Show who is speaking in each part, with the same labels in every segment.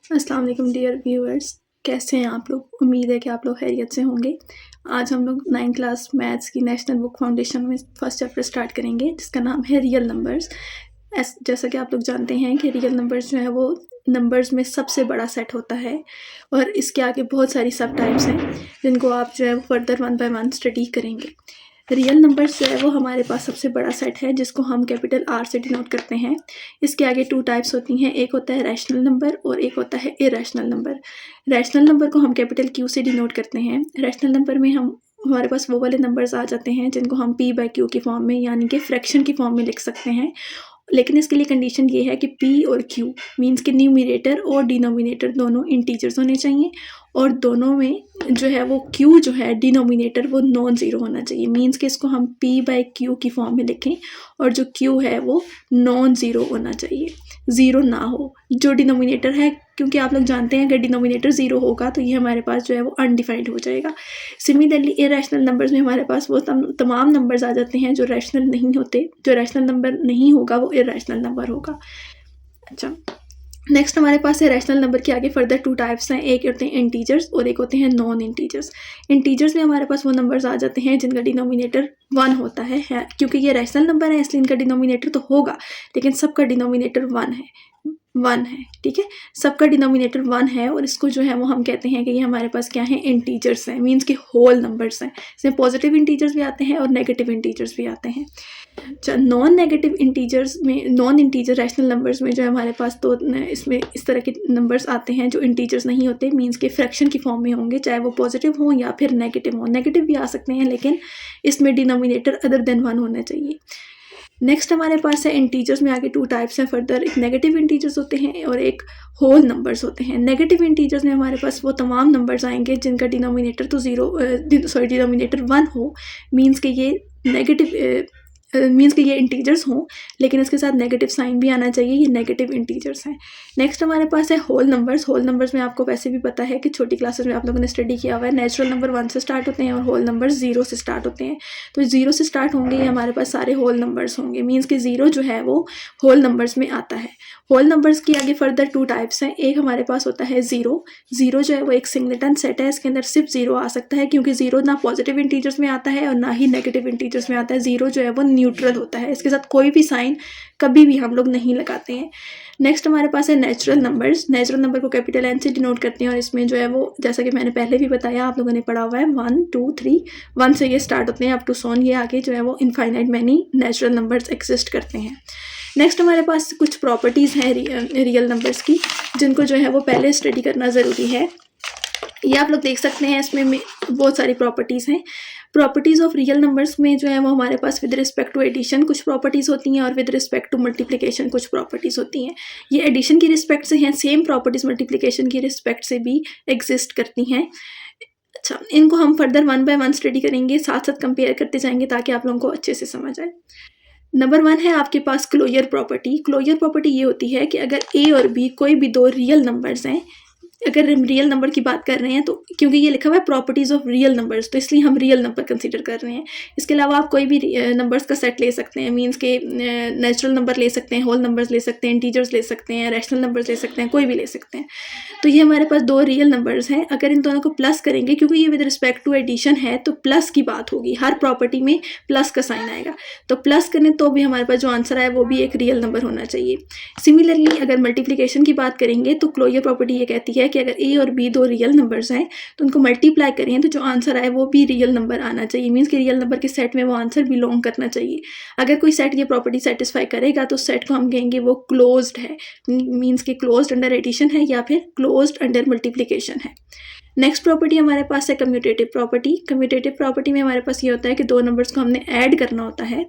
Speaker 1: अस्सलाम वालेकुम dear viewers, कैसे हैं आप लोग। उम्मीद है कि आप लोग खैरियत से होंगे। आज हम लोग 9th क्लास मैथ्स की नेशनल बुक फाउंडेशन में फर्स्ट चैप्टर स्टार्ट करेंगे जिसका नाम है रियल नंबर्स। जैसा कि आप लोग जानते हैं कि रियल नंबर्स जो है वो नंबर्स में सबसे बड़ा सेट होता है और इसके आगे बहुत सारी सब टाइप्स हैं जिनको आप जो है वो further one by one study करेंगे। रियल नंबर्स जो है वो हमारे पास सबसे बड़ा सेट है जिसको हम कैपिटल आर से डिनोट करते हैं। इसके आगे 2 टाइप्स होती हैं, एक होता है रैशनल नंबर और एक होता है इरैशनल नंबर। रैशनल नंबर को हम कैपिटल क्यू से डिनोट करते हैं। रैशनल नंबर में हमारे पास वो वाले नंबर्स आ जाते हैं जिनको हम पी बाई क्यू की फॉर्म में यानी कि फ्रैक्शन की फॉर्म में लिख सकते हैं। लेकिन इसके लिए कंडीशन ये है कि पी और क्यू मीन्स के न्यूमिनेटर और डिनोमिनेटर दोनों इंटीजर्स होने चाहिए और दोनों में जो है वो क्यू जो है डिनोमिनेटर वो नॉन ज़ीरो होना चाहिए। मीन्स कि इसको हम पी बाई क्यू की फॉर्म में लिखें और जो क्यू है वो नॉन ज़ीरो होना चाहिए, ज़ीरो ना हो जो डिनोमिनेटर है, क्योंकि आप लोग जानते हैं अगर डिनोमिनेटर ज़ीरो होगा तो ये हमारे पास जो है वो अनडिफाइंड हो जाएगा। सिमिलरली इरैशनल नंबर्स में हमारे पास वो तमाम नंबर्स आ जाते हैं जो रैशनल नहीं होते। जो रैशनल नंबर नहीं होगा वो इरैशनल नंबर होगा। अच्छा, नेक्स्ट हमारे पास है रैशनल नंबर के आगे फर्दर 2 टाइप्स हैं, एक होते हैं इंटीजर्स और एक होते हैं नॉन इंटीजर्स। इंटीजर्स में हमारे पास वो नंबर्स आ जाते हैं जिनका डिनोमिनेटर 1 होता है क्योंकि ये रैशनल नंबर है इसलिए इनका डिनोमिनेटर तो होगा लेकिन सबका डिनोमिनेटर 1 है, ठीक है। सबका डिनोमिनेटर 1 है और इसको जो है वो हम कहते हैं कि ये हमारे पास क्या है, इंटीजर्स हैं, मीन्स कि होल नंबर्स हैं। इसमें पॉजिटिव इंटीजर्स भी आते हैं और नेगेटिव इंटीजर्स भी आते हैं। नॉन नेगेटिव इंटीजर्स में, नॉन इंटीजर रैशनल नंबर्स में जो है हमारे पास तो इसमें इस तरह के नंबर्स आते हैं जो इंटीजर्स नहीं होते, मीन्स के फ्रैक्शन की फॉर्म में होंगे, चाहे वो पॉजिटिव हो या फिर नेगेटिव हो। नेगेटिव भी आ सकते हैं लेकिन इसमें डिनोमिनेटर अदर देन 1 होना चाहिए। नेक्स्ट हमारे पास है इंटीजर्स में आगे 2 टाइप्स हैं फर्दर, एक नेगेटिव इंटीजर्स होते हैं और एक होल नंबर्स होते हैं। नेगेटिव इंटीजर्स में हमारे पास वो तमाम नंबर्स आएंगे जिनका डिनोमिनेटर तो डिनोमिनेटर 1 हो, मीन्स कि ये नेगेटिव मीन्स कि ये इंटीजर्स हों लेकिन इसके साथ नेगेटिव साइन भी आना चाहिए, ये नेगेटिव इंटीजर्स हैं। नेक्स्ट हमारे पास है होल नंबर्स। होल नंबर्स में आपको वैसे भी पता है कि छोटी क्लासेस में आप लोगों ने स्टडी किया हुआ है, नेचुरल नंबर 1 से स्टार्ट होते हैं और होल नंबर 0 से स्टार्ट होते हैं। तो 0 से स्टार्ट होंगे ये हमारे पास सारे होल नंबर्स होंगे, मीन्स कि 0 जो है वो होल नंबर्स में आता है। होल नंबर्स की आगे फर्दर 2 टाइप्स हैं, एक हमारे पास होता है ज़ीरो। ज़ीरो जो है वो एक सिंगलेटन सेट है, इसके अंदर सिर्फ 0 आ सकता है क्योंकि 0 ना पॉजिटिव इंटीजर्स में आता है और ना ही नेगेटिव इंटीजर्स में आता है। 0 जो है वो न्यूट्रल होता है, इसके साथ कोई भी साइन कभी भी हम लोग नहीं लगाते हैं। नेक्स्ट हमारे पास है नेचुरल नंबर्स। नेचुरल नंबर को कैपिटल एन से डिनोट करते हैं और इसमें जो है वो जैसा कि मैंने पहले भी बताया, आप लोगों ने पढ़ा हुआ है 1 2 3 1 से ये स्टार्ट होते हैं अप टू सोन, ये आगे जो है वो infinite many natural numbers exist करते हैं। नेक्स्ट हमारे पास कुछ प्रॉपर्टीज़ हैं रियल नंबर्स की जिनको जो है वो पहले स्टडी करना ज़रूरी है। ये आप लोग देख सकते हैं, इसमें बहुत सारी प्रॉपर्टीज़ हैं। प्रॉपर्टीज़ ऑफ रियल नंबर्स में जो है वो हमारे पास विद रिस्पेक्ट टू एडिशन कुछ प्रॉपर्टीज़ होती हैं और विद रिस्पेक्ट टू मल्टीप्लिकेशन कुछ प्रॉपर्टीज़ होती हैं। ये एडिशन की रिस्पेक्ट से हैं, सेम प्रॉपर्टीज़ मल्टीप्लिकेशन की रिस्पेक्ट से भी एग्जिस्ट करती हैं। अच्छा, इनको हम फर्दर 1 बाय 1 स्टडी करेंगे, साथ साथ कंपेयर करते जाएंगे ताकि आप लोगों को अच्छे से समझ आए। नंबर 1 है आपके पास क्लोजर प्रॉपर्टी। क्लोजर प्रॉपर्टी ये होती है कि अगर ए और बी कोई भी 2 रियल नंबर्स हैं, अगर हम रियल नंबर की बात कर रहे हैं तो क्योंकि ये लिखा हुआ है प्रॉपर्टीज़ ऑफ रियल नंबर्स तो इसलिए हम रियल नंबर कंसीडर कर रहे हैं। इसके अलावा आप कोई भी नंबर्स का सेट ले सकते हैं, मीन्स के नेचुरल नंबर ले सकते हैं, होल नंबर्स ले सकते हैं, इंटीजर्स ले सकते हैं, रैशनल नंबर्स ले सकते हैं, कोई भी ले सकते हैं। तो ये हमारे पास 2 रियल नंबर्स हैं। अगर इन दोनों को प्लस करेंगे, क्योंकि ये विद रिस्पेक्ट टू एडिशन है तो प्लस की बात होगी, हर प्रॉपर्टी में प्लस का साइन आएगा, तो प्लस करें तो भी हमारे पास जो आंसर आए वो भी एक रियल नंबर होना चाहिए। सिमिलरली अगर मल्टीप्लिकेशन की बात करेंगे तो क्लोजर प्रॉपर्टी ये कहती है कि अगर ए और बी 2 रियल नंबर्स हैं तो उनको मल्टीप्लाई करें तो जो आंसर आए वो भी रियल नंबर आना चाहिए, मीन्स कि रियल नंबर के सेट में वो आंसर बिलोंग करना चाहिए। अगर कोई सेट ये प्रॉपर्टी सेटिस्फाई करेगा तो सेट को हम कहेंगे वो क्लोज्ड है, मीन्स कि क्लोज्ड अंडर एडिशन है या फिर क्लोज्ड अंडर मल्टीप्लिकेशन है। नेक्स्ट प्रॉपर्टी हमारे पास है कम्यूटेटिव प्रॉपर्टी। कम्यूटेटिव प्रॉपर्टी में हमारे पास ये होता है कि 2 नंबर्स को हमने ऐड करना होता है।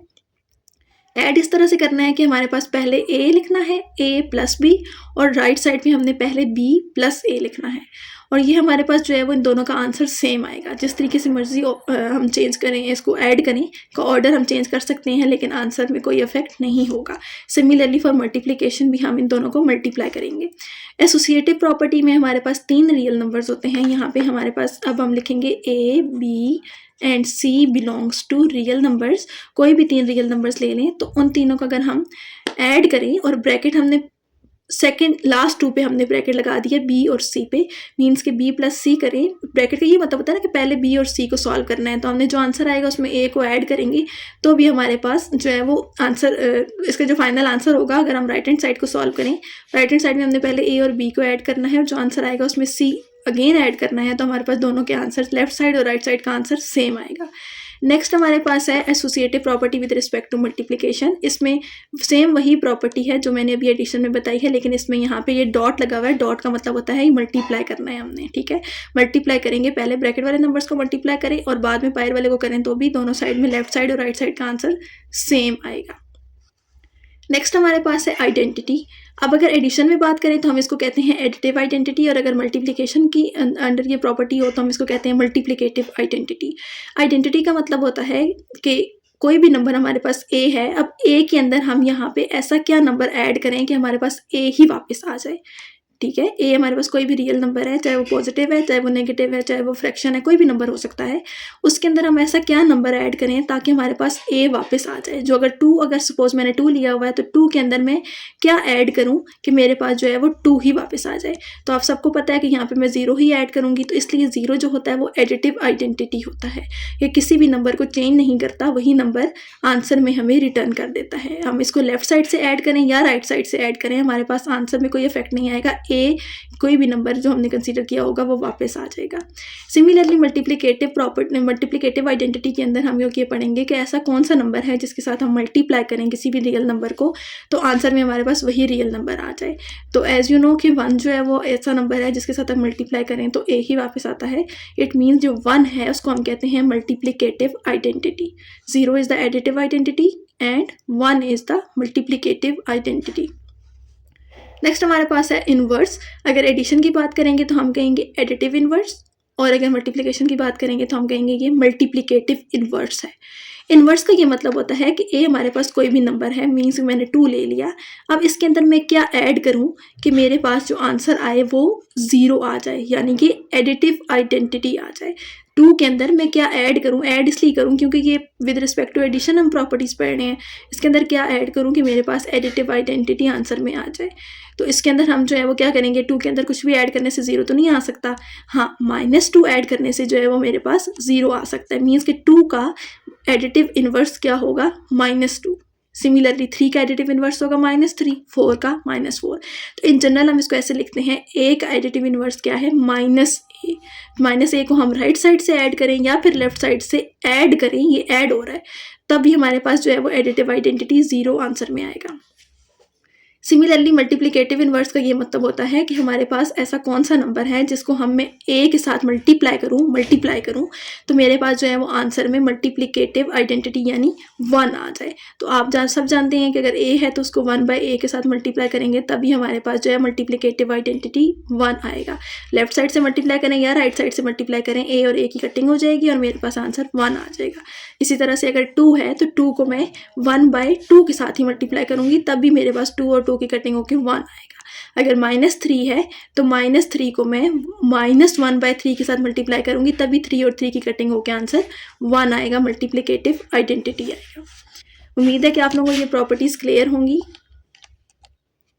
Speaker 1: ऐड इस तरह से करना है कि हमारे पास पहले ए लिखना है, ए प्लस बी, और राइट साइड में हमने पहले बी प्लस ए लिखना है, और ये हमारे पास जो है वो इन दोनों का आंसर सेम आएगा। जिस तरीके से मर्जी हम चेंज करें, इसको ऐड करें का ऑर्डर हम चेंज कर सकते हैं लेकिन आंसर में कोई इफेक्ट नहीं होगा। सिमिलरली फॉर मल्टीप्लिकेशन भी हम इन दोनों को मल्टीप्लाई करेंगे। एसोसिएटिव प्रॉपर्टी में हमारे पास 3 रियल नंबर्स होते हैं। यहाँ पे हमारे पास अब हम लिखेंगे A B and C belongs to real numbers. कोई भी 3 रियल नंबर्स ले लें तो उन तीनों का अगर हम ऐड करें और ब्रैकेट हमने सेकंड लास्ट टू पे हमने ब्रैकेट लगा दिया बी और सी पे, मीन्स के बी प्लस सी करें। ब्रैकेट का ये मतलब होता है ना कि पहले बी और सी को सॉल्व करना है, तो हमने जो आंसर आएगा उसमें ए को ऐड करेंगे तो भी हमारे पास जो है वो आंसर, इसका जो फाइनल आंसर होगा, अगर हम राइट हैंड साइड को सॉल्व करें, राइट हैंड साइड में हमने पहले ए और बी को ऐड करना है और जो आंसर आएगा उसमें सी अगेन ऐड करना है, तो हमारे पास दोनों के आंसर लेफ्ट साइड और राइट साइड का आंसर सेम आएगा। नेक्स्ट हमारे पास है associative property with respect to multiplication. इसमें सेम वही प्रॉपर्टी है जो मैंने अभी एडिशन में बताई है, लेकिन इसमें यहाँ पे ये डॉट लगा हुआ है। डॉट का मतलब होता है मल्टीप्लाई करना है हमने, ठीक है। मल्टीप्लाई करेंगे, पहले ब्रैकेट वाले नंबर्स को मल्टीप्लाई करें और बाद में पायर वाले को करें तो भी दोनों साइड में लेफ्ट साइड और राइट साइड का आंसर सेम आएगा। नेक्स्ट हमारे पास है आइडेंटिटी। अब अगर एडिशन में बात करें तो हम इसको कहते हैं एडिटिव आइडेंटिटी, और अगर मल्टीप्लिकेशन की अंडर ये प्रॉपर्टी हो तो हम इसको कहते हैं मल्टीप्लिकेटिव आइडेंटिटी। आइडेंटिटी का मतलब होता है कि कोई भी नंबर हमारे पास ए है, अब ए के अंदर हम यहाँ पे ऐसा क्या नंबर ऐड करें कि हमारे पास ए ही वापस आ जाए, ठीक है। ए हमारे पास कोई भी रियल नंबर है, चाहे वो पॉजिटिव है, चाहे वो नेगेटिव है, चाहे वो फ्रैक्शन है, कोई भी नंबर हो सकता है। उसके अंदर हम ऐसा क्या नंबर ऐड करें ताकि हमारे पास ए वापस आ जाए। जो अगर सपोज मैंने 2 लिया हुआ है तो 2 के अंदर मैं क्या ऐड करूं कि मेरे पास जो है वो 2 ही वापस आ जाए। तो आप सबको पता है कि यहाँ पे मैं 0 ही ऐड करूंगी, तो इसलिए 0 जो होता है वो एडिटिव आइडेंटिटी होता है। ये किसी भी नंबर को चेंज नहीं करता, वही नंबर आंसर में हमें रिटर्न कर देता है। हम इसको लेफ्ट साइड से ऐड करें या राइट साइड से ऐड करें, हमारे पास आंसर में कोई इफेक्ट नहीं आएगा। ए कोई भी नंबर जो हमने कंसीडर किया होगा वो वापस आ जाएगा। सिमिलरली मल्टीप्लिकेटिव आइडेंटिटी के अंदर हम ये पढ़ेंगे कि ऐसा कौन सा नंबर है जिसके साथ हम मल्टीप्लाई करें किसी भी रियल नंबर को तो आंसर में हमारे पास वही रियल नंबर आ जाए। तो एज यू नो कि 1 जो है वो ऐसा नंबर है जिसके साथ हम मल्टीप्लाई करें तो ए ही वापस आता है। इट मीन्स जो 1 है उसको हम कहते हैं multiplicative identity. 0 is the additive identity and 1 is the multiplicative identity. Next हमारे पास है इनवर्स। अगर एडिशन की बात करेंगे तो हम कहेंगे एडिटिव इनवर्स, और अगर मल्टीप्लिकेशन की बात करेंगे तो हम कहेंगे ये मल्टीप्लिकेटिव इनवर्स है। इनवर्स का ये मतलब होता है कि ए हमारे पास कोई भी नंबर है, मीन्स मैंने 2 ले लिया, अब इसके अंदर मैं क्या ऐड करूं कि मेरे पास जो आंसर आए वो 0 आ जाए, यानी कि एडिटिव आइडेंटिटी आ जाए। 2 के अंदर मैं क्या ऐड करूं, ऐड इसलिए करूं क्योंकि ये विद रिस्पेक्ट टू एडिशन हम प्रॉपर्टीज पढ़ रहे हैं। इसके अंदर क्या ऐड करूं कि मेरे पास एडिटिव आइडेंटिटी आंसर में आ जाए। तो इसके अंदर हम जो है वो क्या करेंगे, 2 के अंदर कुछ भी ऐड करने से 0 तो नहीं आ सकता, हाँ -2 ऐड करने से जो है वो मेरे पास 0 आ सकता है। मीन्स कि 2 का एडिटिव इनवर्स क्या होगा, -2। सिमिलरली 3 का एडिटिव इनवर्स होगा -3, 4 का -4। तो इन जनरल हम इसको ऐसे लिखते हैं, ए का एडिटिव इनवर्स क्या है, -a। -a को हम राइट साइड से ऐड करें या फिर लेफ्ट साइड से ऐड करें, ये ऐड हो रहा है, तब भी हमारे पास जो है वो एडिटिव आइडेंटिटी 0 आंसर में आएगा। सिमिलरली मल्टीप्लिकेटिव इनवर्स का ये मतलब होता है कि हमारे पास ऐसा कौन सा नंबर है जिसको हम मैं ए के साथ मल्टीप्लाई करूं तो मेरे पास जो है वो आंसर में मल्टीप्लिकेटिव आइडेंटिटी यानी 1 आ जाए। तो आप सब जानते हैं कि अगर ए है तो उसको 1/a के साथ मल्टीप्लाई करेंगे तभी हमारे पास जो है मल्टीप्लिकेटिव आइडेंटिटी 1 आएगा। लेफ्ट साइड से मल्टीप्लाई करें या राइट साइड से मल्टीप्लाई करें, ए और ए की कटिंग हो जाएगी और मेरे पास आंसर 1 आ जाएगा। इसी तरह से अगर 2 है तो 2 को मैं 1/2 के साथ ही मल्टीप्लाई करूंगी, तब भी मेरे पास 2 और 2 की कटिंग होकर 1 आएगा। अगर -3 है तो -3 को मैं -1/3 के साथ मल्टीप्लाई करूंगी, तभी 3 और 3 की कटिंग होकर आंसर 1 आएगा, मल्टीप्लिकेटिव आइडेंटिटी आएगा। उम्मीद है कि आप लोगों को ये प्रॉपर्टीज क्लियर होंगी।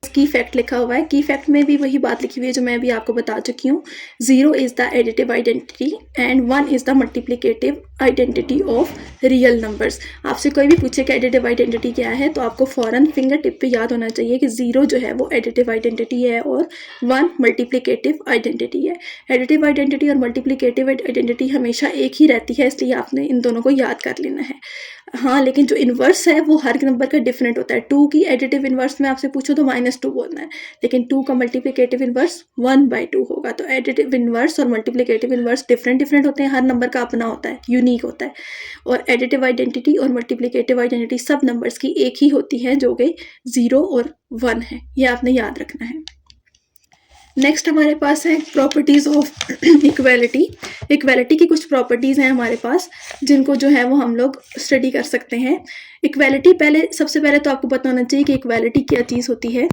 Speaker 1: की फैक्ट लिखा हुआ है, की फैक्ट में भी वही बात लिखी हुई है जो मैं अभी आपको बता चुकी हूँ। 0 is the additive identity and 1 is the multiplicative identity of real numbers. आपसे कोई भी पूछे कि एडिटिव आइडेंटिटी क्या है तो आपको फौरन फिंगर टिप पे याद होना चाहिए कि 0 जो है वो एडिटिव आइडेंटिटी है और 1 मल्टीप्लिकेटिव आइडेंटिटी है। एडिटिव आइडेंटिटी और मल्टीप्लिकेटिव आइडेंटिटी हमेशा एक ही रहती है, इसलिए आपने इन दोनों को याद कर लेना है। हाँ, लेकिन जो इन्वर्स है वो हर नंबर का डिफरेंट होता है। 2 की एडिटिव इन्वर्स में आपसे पूछो तो -2 बोलना है, लेकिन 2 का मल्टीप्लिकेटिव इन्वर्स 1/2 होगा। तो एडिटिव इन्वर्स और मल्टीप्लिकेटिव इन्वर्स डिफरेंट होते हैं, हर नंबर का अपना होता है, यूनिक होता है। और एडिटिव आइडेंटिटी और मल्टीप्लिकेटिव आइडेंटिटी सब नंबर्स की एक ही होती है जो कि 0 और 1 है, ये आपने याद रखना है। नेक्स्ट हमारे पास है प्रॉपर्टीज़ ऑफ इक्वालिटी। इक्वालिटी की कुछ प्रॉपर्टीज़ हैं हमारे पास जिनको जो है वो हम लोग स्टडी कर सकते हैं। इक्वालिटी सबसे पहले तो आपको पता होना चाहिए कि इक्वालिटी क्या चीज़ होती है।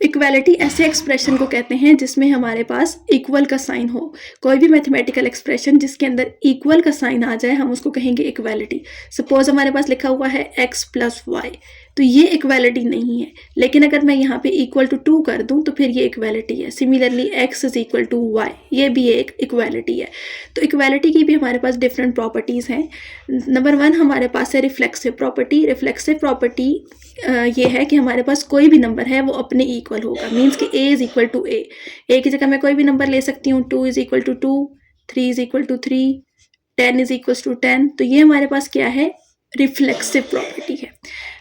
Speaker 1: इक्वालिटी ऐसे एक्सप्रेशन को कहते हैं जिसमें हमारे पास इक्वल का साइन हो। कोई भी मैथमेटिकल एक्सप्रेशन जिसके अंदर इक्वल का साइन आ जाए हम उसको कहेंगे इक्वालिटी। सपोज हमारे पास लिखा हुआ है x + y, तो ये इक्वालिटी नहीं है। लेकिन अगर मैं यहाँ पे इक्वल टू 2 कर दूँ तो फिर ये इक्वालिटी है। Similarly x is equal to Y, ये भी एक इक्वालिटी है। तो इक्वालिटी की भी हमारे पास डिफरेंट प्रॉपर्टीज़ हैं। नंबर 1 हमारे पास है रिफ्लेक्सिव प्रॉपर्टी। रिफ्लेक्सिव प्रॉपर्टी ये है कि हमारे पास कोई भी नंबर है वो अपने इक्वल होगा। मीन्स कि a इज इक्वल टू ए की जगह मैं कोई भी नंबर ले सकती हूँ। 2 is equal to 2, 3 is equal to 3, 10 is equal to 10। तो ये हमारे पास क्या है, रिफ्लेक्सिव प्रॉपर्टी है।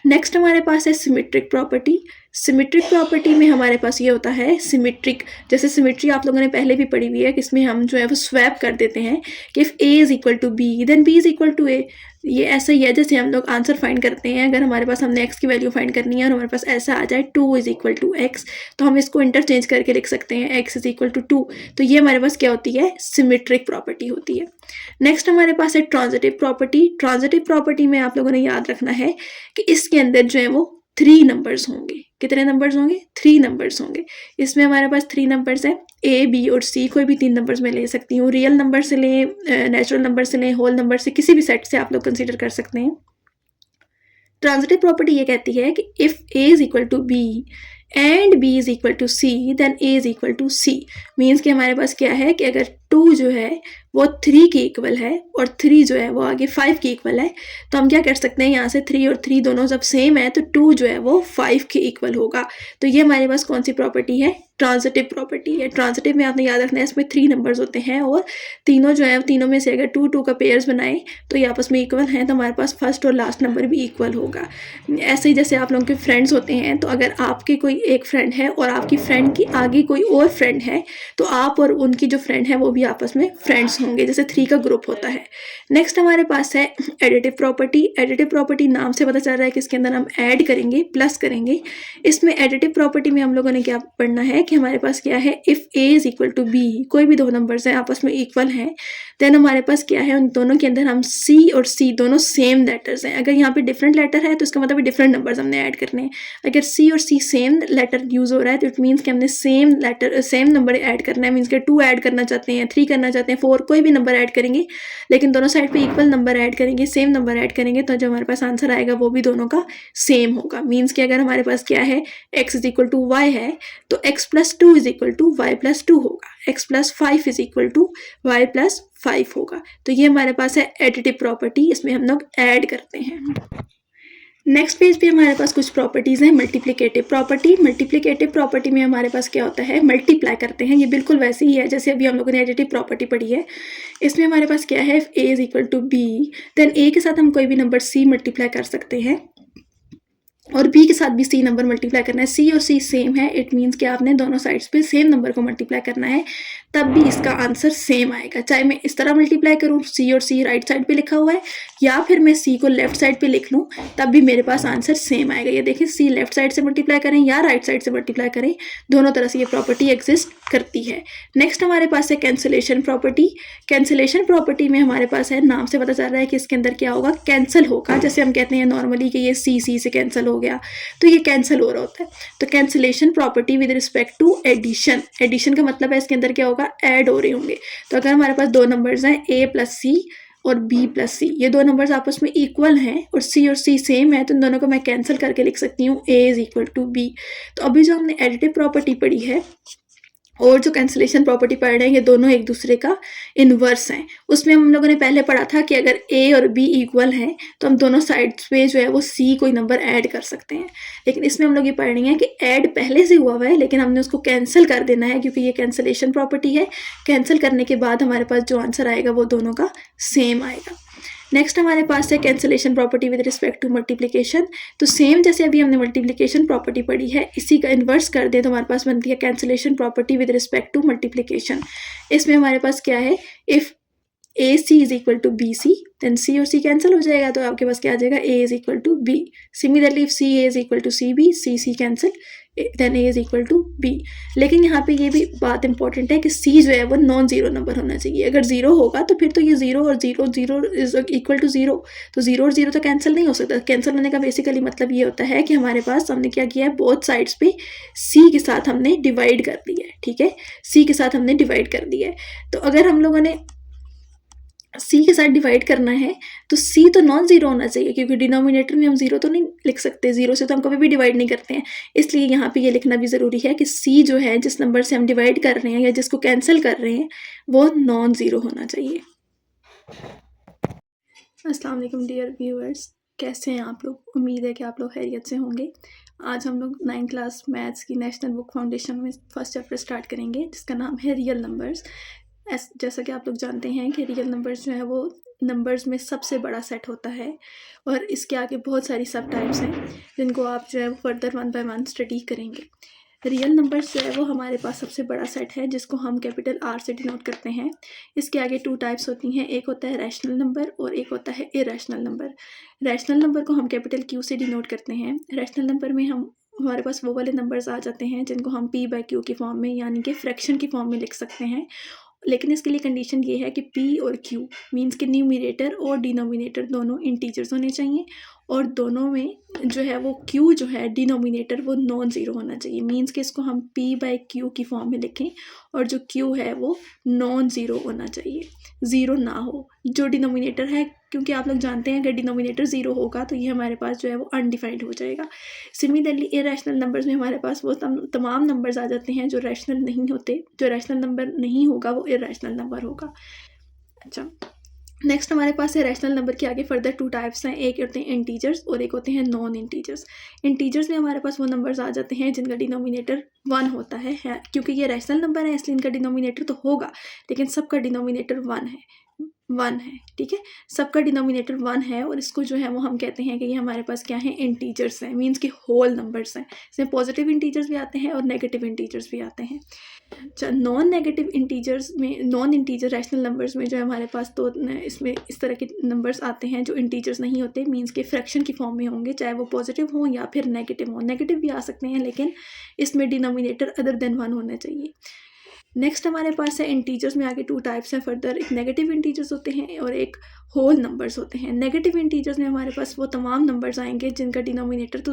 Speaker 1: नेक्स्ट हमारे पास है सिमेट्रिक प्रॉपर्टी। सिमेट्रिक प्रॉपर्टी में हमारे पास ये होता है सिमेट्रिक, जैसे सिमेट्री आप लोगों ने पहले भी पढ़ी हुई है कि इसमें हम जो है वो स्वैप कर देते हैं कि if a is equal to B then b is equal to a। ये ऐसा ही है जैसे हम लोग आंसर फाइंड करते हैं। अगर हमारे पास हमने x की वैल्यू फाइंड करनी है और हमारे पास ऐसा आ जाए 2 इज इक्वल टू x, तो हम इसको इंटरचेंज करके लिख सकते हैं x इज इक्वल टू 2। तो ये हमारे पास क्या होती है, सिमेट्रिक प्रॉपर्टी होती है। नेक्स्ट हमारे पास है ट्रांजिटिव प्रॉपर्टी। ट्रांजिटिव प्रॉपर्टी में आप लोगों ने याद रखना है कि इसके अंदर जो है वो 3 नंबर्स होंगे। कितने नंबर्स होंगे, 3 नंबर्स होंगे। इसमें हमारे पास 3 नंबर्स हैं, a, b और c। कोई भी 3 नंबर्स में ले सकती हूँ। रियल नंबर से लें, नेचुरल नंबर से लें, होल नंबर से, किसी भी सेट से आप लोग कंसीडर कर सकते हैं। ट्रांजिटिव प्रॉपर्टी ये कहती है कि if a is equal to b and b is equal to c then a is equal to c। Means कि हमारे पास क्या है कि अगर 2 जो है वो 3 के इक्वल है और 3 जो है वो आगे 5 के इक्वल है, तो हम क्या कर सकते हैं, यहाँ से 3 और 3 दोनों जब सेम है तो 2 जो है वो 5 के इक्वल होगा। तो ये हमारे पास कौन सी प्रॉपर्टी है, ट्रांजिटिव प्रॉपर्टी है। ट्रांजिटिव में आपने याद रखना है इसमें 3 नंबर्स होते हैं और तीनों जो है, तीनों में से अगर 2 2 का पेयर्स बनाए तो ये आपस में इक्वल हैं, तो हमारे पास फर्स्ट और लास्ट नंबर भी इक्वल होगा। ऐसे ही जैसे आप लोगों के फ्रेंड्स होते हैं, तो अगर आपके कोई एक फ्रेंड है और आपकी फ्रेंड की आगे कोई और फ्रेंड है, तो आप और उनकी जो फ्रेंड है वो भी आपस में फ्रेंड्स होंगे, जैसे 3 का ग्रुप होता है। नेक्स्ट हमारे पास है एडिटिव प्रॉपर्टी। एडिटिव प्रॉपर्टी नाम से पता चल रहा है कि इसके अंदर हम ऐड करेंगे, प्लस करेंगे। इसमें एडिटिव प्रॉपर्टी में हम लोगों ने क्या पढ़ना है कि हमारे पास क्या है, if a is equal to b, कोई भी 2 नंबर्स हैं आपस में इक्वल हैं, देन हमारे पास क्या है, उन दोनों के अंदर हम c और c दोनों सेम लेटर्स हैं। अगर यहाँ पे डिफरेंट लेटर है तो इसका मतलब डिफरेंट नंबर्स हमने ऐड करने हैं। अगर c और c सेम लेटर यूज हो रहा है तो इट मीन्स कि हमने same letter same number add करना है। मीन्स कि 2 ऐड करना चाहते हैं, 3 करना चाहते हैं, 4, कोई भी नंबर ऐड करेंगे, लेकिन दोनों साइड पे इक्वल नंबर ऐड करेंगे, सेम नंबर ऐड करेंगे, तो जो हमारे पास आंसर आएगा वो भी दोनों का सेम होगा। मीन्स कि अगर हमारे पास क्या है, x is equal to Y है तो x plus 2 is equal to Y plus 2 होगा, x plus 5 is equal to Y plus 5 होगा। तो ये हमारे पास है एडिटिव प्रॉपर्टी, इसमें हम लोग ऐड करते हैं। नेक्स्ट पेज पे हमारे पास कुछ प्रॉपर्टीज़ हैं। Multiplicative property. मल्टीप्लिकेटिव प्रॉपर्टी में हमारे पास क्या होता है, मल्टीप्लाई करते हैं। ये बिल्कुल वैसे ही है जैसे अभी हम लोगों ने एडिटिव प्रॉपर्टी पढ़ी है। इसमें हमारे पास क्या है, a is equal to b, then a के साथ हम कोई भी नंबर c मल्टीप्लाई कर सकते हैं और b के साथ भी c नंबर मल्टीप्लाई करना है। c और c सेम है, इट मीन्स कि आपने दोनों साइड्स पे सेम नंबर को मल्टीप्लाई करना है, तब भी इसका आंसर सेम आएगा। चाहे मैं इस तरह मल्टीप्लाई करूँ, c और c राइट साइड पे लिखा हुआ है, या फिर मैं c को लेफ्ट साइड पे लिख लूँ, तब भी मेरे पास आंसर सेम आएगा। ये देखिए, c लेफ्ट साइड से मल्टीप्लाई करें या राइट साइड से मल्टीप्लाई करें, दोनों तरह से ये प्रॉपर्टी एग्जिस्ट करती है। नेक्स्ट हमारे पास है कैंसिलेशन प्रॉपर्टी। कैंसिलेशन प्रॉपर्टी में हमारे पास है, नाम से पता चल रहा है कि इसके अंदर क्या होगा, कैंसिल होगा। जैसे हम कहते हैं नॉर्मली कि ये c से कैंसिल हो गया, तो ये कैंसिल हो रहा होता है। तो cancellation property with respect to addition. Addition का मतलब है इसके अंदर क्या होगा, ऐड हो रहे होंगे। तो अगर हमारे पास 2 नंबर्स हैं, a प्लस c और b प्लस c, ये 2 नंबर्स आपस में इक्वल हैं और c सेम है, तो इन दोनों को मैं कैंसिल करके लिख सकती हूँ a is equal to b। तो अभी जो हमने एडिटिव प्रॉपर्टी पढ़ी है और जो कैंसिलेशन प्रॉपर्टी पढ़ रहे हैं, ये दोनों एक दूसरे का इन्वर्स हैं। उसमें हम लोगों ने पहले पढ़ा था कि अगर a और b इक्वल हैं तो हम दोनों साइड्स पे जो है वो c कोई नंबर ऐड कर सकते हैं। लेकिन इसमें हम लोग ये पढ़ रहे हैं कि ऐड पहले से हुआ है, लेकिन हमने उसको कैंसिल कर देना है, क्योंकि ये कैंसिलेशन प्रॉपर्टी है। कैंसिल करने के बाद हमारे पास जो आंसर आएगा वो दोनों का सेम आएगा। नेक्स्ट हमारे पास है cancellation property with respect to multiplication. तो सेम जैसे अभी हमने मल्टीप्लिकेशन प्रॉपर्टी पढ़ी है, इसी का इन्वर्स कर दे तो हमारे पास बनती है cancellation property with respect to multiplication. इसमें हमारे पास क्या है, if AC is equal to BC, then C और C कैंसिल हो जाएगा, तो आपके पास क्या आ जाएगा, A is equal to B। Similarly if CA is equal to CB, C cancel, then A is equal to B। लेकिन यहाँ पे ये भी बात इंपॉर्टेंट है कि C जो है वो नॉन जीरो नंबर होना चाहिए। अगर जीरो होगा तो फिर तो ये 0 और 0 इज इक्वल टू 0, तो 0 और 0 तो कैंसिल नहीं हो सकता। कैंसिल होने का बेसिकली मतलब ये होता है कि हमारे पास हमने क्या किया है, बोथ साइड्स पे C के साथ हमने डिवाइड कर दिया है। ठीक है, C के साथ हमने डिवाइड कर दिया है। तो अगर हम लोगों ने सी के साथ डिवाइड करना है तो सी तो नॉन ज़ीरो होना चाहिए, क्योंकि डिनोमिनेटर में हम ज़ीरो तो नहीं लिख सकते, ज़ीरो से तो हम कभी भी डिवाइड नहीं करते हैं। इसलिए यहाँ पे ये लिखना भी ज़रूरी है कि सी जो है, जिस नंबर से हम डिवाइड कर रहे हैं या जिसको कैंसिल कर रहे हैं, वो नॉन ज़ीरो होना चाहिए। अस्सलाम वालेकुम डियर व्यूअर्स, कैसे हैं आप लोग? उम्मीद है कि आप लोग खैरियत से होंगे। आज हम लोग 9th क्लास मैथ्स की नेशनल बुक फाउंडेशन में फर्स्ट चैप्टर स्टार्ट करेंगे, जिसका नाम है रियल नंबर्स। जैसा कि आप लोग जानते हैं कि रियल नंबर्स जो है वो नंबर्स में सबसे बड़ा सेट होता है, और इसके आगे बहुत सारी सब टाइप्स हैं जिनको आप जो है further one by one study करेंगे। रियल नंबर्स जो है वो हमारे पास सबसे बड़ा सेट है, जिसको हम कैपिटल आर से डिनोट करते हैं। इसके आगे 2 टाइप्स होती हैं, एक होता है रैशनल नंबर और एक होता है इरैशनल नंबर। रैशनल नंबर को हम कैपिटल क्यू से डिनोट करते हैं। रैशनल नंबर में हमारे पास वो वाले नंबर्स आ जाते हैं जिनको हम पी बाई क्यू की फॉर्म में, यानी कि फ्रैक्शन की फॉर्म में लिख सकते हैं। लेकिन इसके लिए कंडीशन ये है कि पी और क्यू मीन्स कि न्यूमरेटर और डिनोमिनेटर दोनों इंटीजर्स होने चाहिए, और दोनों में जो है वो क्यू जो है डिनोमिनेटर वो नॉन ज़ीरो होना चाहिए। मीन्स कि इसको हम पी बाई क्यू की फॉर्म में लिखें, और जो क्यू है वो नॉन ज़ीरो होना चाहिए, ज़ीरो ना हो जो डिनोमिनेटर है, क्योंकि आप लोग जानते हैं अगर डिनोमिनेटर ज़ीरो होगा तो ये हमारे पास जो है वो अनडिफाइंड हो जाएगा। सिमिलरली इरैशनल नंबर्स में हमारे पास वो तमाम नंबर्स आ जाते हैं जो रैशनल नहीं होते। जो रैशनल नंबर नहीं होगा वो इरैशनल नंबर होगा। अच्छा, नेक्स्ट हमारे पास है रैशनल नंबर के आगे फर्दर 2 टाइप्स हैं, एक होते हैं इंटीजर्स और एक होते हैं नॉन इंटीजर्स। इंटीजर्स में हमारे पास वो नंबर्स आ जाते हैं जिनका डिनोमिनेटर 1 होता है, क्योंकि ये रैशनल नंबर है इसलिए इनका डिनोमिनेटर तो होगा, लेकिन सबका डिनोमिनेटर 1 है, ठीक है। सबका डिनोमिनेटर 1 है, और इसको जो है वो हम कहते हैं कि ये हमारे पास क्या है, इंटीजर्स हैं, मीन्स कि होल नंबर्स हैं। इसमें पॉजिटिव इंटीजर्स भी आते हैं और नेगेटिव इंटीजर्स भी आते हैं। अच्छा, नॉन नेगेटिव इंटीजर्स में, नॉन इंटीजर रैशनल नंबर्स में जो है हमारे पास तो इसमें इस तरह के नंबर्स आते हैं जो इंटीजर्स नहीं होते, मीन्स के फ्रैक्शन की फॉर्म में होंगे, चाहे वो पॉजिटिव हो या फिर नेगेटिव हो। नेगेटिव भी आ सकते हैं, लेकिन इसमें डिनोमिनेटर अदर देन 1 होना चाहिए। नेक्स्ट हमारे पास है इंटीजर्स में आगे 2 टाइप्स हैं फर्दर, एक नेगेटिव इंटीजर्स होते हैं और एक होल नंबर्स होते हैं। नेगेटिव इंटीजर्स में हमारे पास वो तमाम नंबर्स आएंगे जिनका डिनोमिनेटर तो